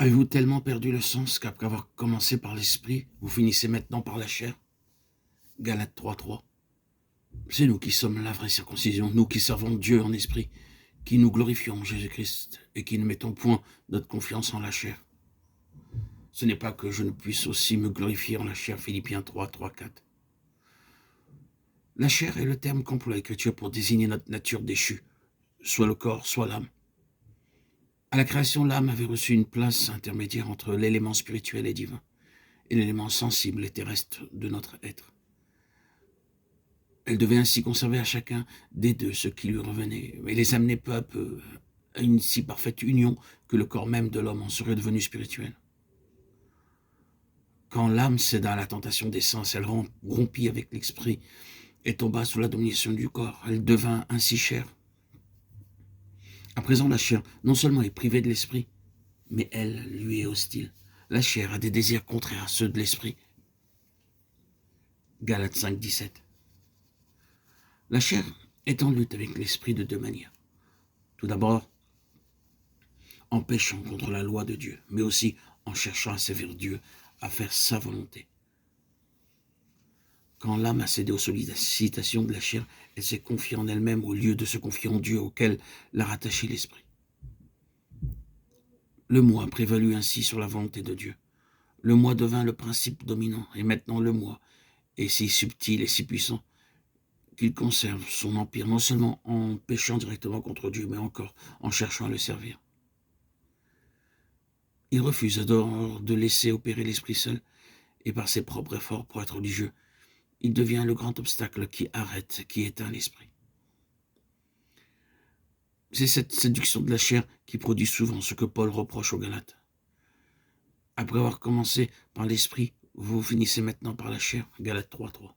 Avez-vous tellement perdu le sens qu'après avoir commencé par l'esprit, vous finissez maintenant par la chair? Galates 3:3. C'est nous qui sommes la vraie circoncision, nous qui servons Dieu en esprit, qui nous glorifions Jésus-Christ et qui ne mettons point notre confiance en la chair. Ce n'est pas que je ne puisse aussi me glorifier en la chair, Philippiens 3:4. La chair est le terme qu'emploie l'Écriture pour désigner notre nature déchue, soit le corps, soit l'âme. À la création, l'âme avait reçu une place intermédiaire entre l'élément spirituel et divin et l'élément sensible et terrestre de notre être. Elle devait ainsi conserver à chacun des deux ce qui lui revenait, et les amener peu à peu à une si parfaite union que le corps même de l'homme en serait devenu spirituel. Quand l'âme céda à la tentation des sens, elle rompit avec l'esprit et tomba sous la domination du corps. Elle devint ainsi chair. À présent, la chair non seulement est privée de l'esprit, mais elle lui est hostile. La chair a des désirs contraires à ceux de l'esprit. Galates 5:17. La chair est en lutte avec l'esprit de deux manières. Tout d'abord, en péchant contre la loi de Dieu, mais aussi en cherchant à servir Dieu, à faire sa volonté. Quand l'âme a cédé aux sollicitations de la chair, elle s'est confiée en elle-même au lieu de se confier en Dieu auquel l'a rattaché l'esprit. Le moi prévalut ainsi sur la volonté de Dieu. Le moi devint le principe dominant, et maintenant le moi est si subtil et si puissant qu'il conserve son empire non seulement en péchant directement contre Dieu, mais encore en cherchant à le servir. Il refuse alors de laisser opérer l'esprit seul, et par ses propres efforts pour être religieux, il devient le grand obstacle qui arrête, qui éteint l'esprit. C'est cette séduction de la chair qui produit souvent ce que Paul reproche aux Galates. Après avoir commencé par l'esprit, vous finissez maintenant par la chair, Galates 3:3.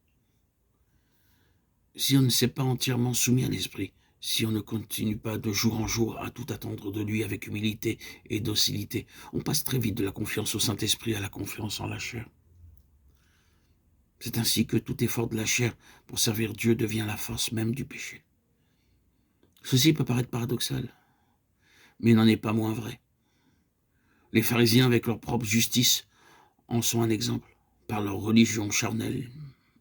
Si on ne s'est pas entièrement soumis à l'esprit, si on ne continue pas de jour en jour à tout attendre de lui avec humilité et docilité, on passe très vite de la confiance au Saint-Esprit à la confiance en la chair. C'est ainsi que tout effort de la chair pour servir Dieu devient la force même du péché. Ceci peut paraître paradoxal, mais n'en est pas moins vrai. Les pharisiens, avec leur propre justice, en sont un exemple. Par leur religion charnelle,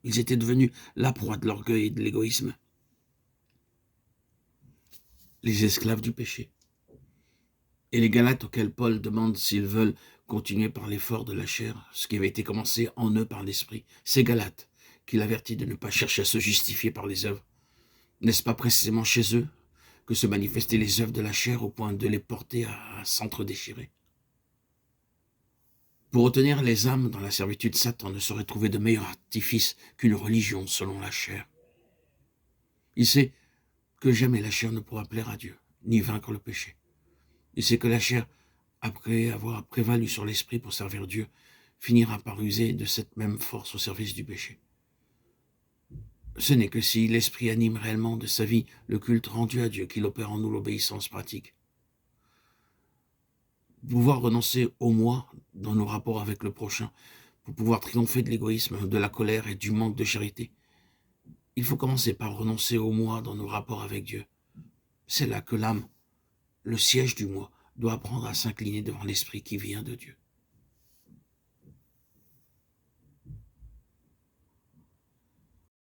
ils étaient devenus la proie de l'orgueil et de l'égoïsme. Les esclaves du péché. Et les Galates auxquels Paul demande s'ils veulent continuer par l'effort de la chair, ce qui avait été commencé en eux par l'esprit. Ces Galates qu'il avertit de ne pas chercher à se justifier par les œuvres. N'est-ce pas précisément chez eux que se manifestaient les œuvres de la chair au point de les porter à s'entre-déchirer? Pour retenir les âmes dans la servitude, Satan ne saurait trouver de meilleur artifice qu'une religion selon la chair. Il sait que jamais la chair ne pourra plaire à Dieu, ni vaincre le péché. Il sait que la chair, après avoir prévalu sur l'esprit pour servir Dieu, finira par user de cette même force au service du péché. Ce n'est que si l'esprit anime réellement de sa vie le culte rendu à Dieu qu'il opère en nous l'obéissance pratique. Pouvoir renoncer au moi dans nos rapports avec le prochain, pour pouvoir triompher de l'égoïsme, de la colère et du manque de charité. Il faut commencer par renoncer au moi dans nos rapports avec Dieu. C'est là que l'âme, le siège du moi, doit apprendre à s'incliner devant l'esprit qui vient de Dieu.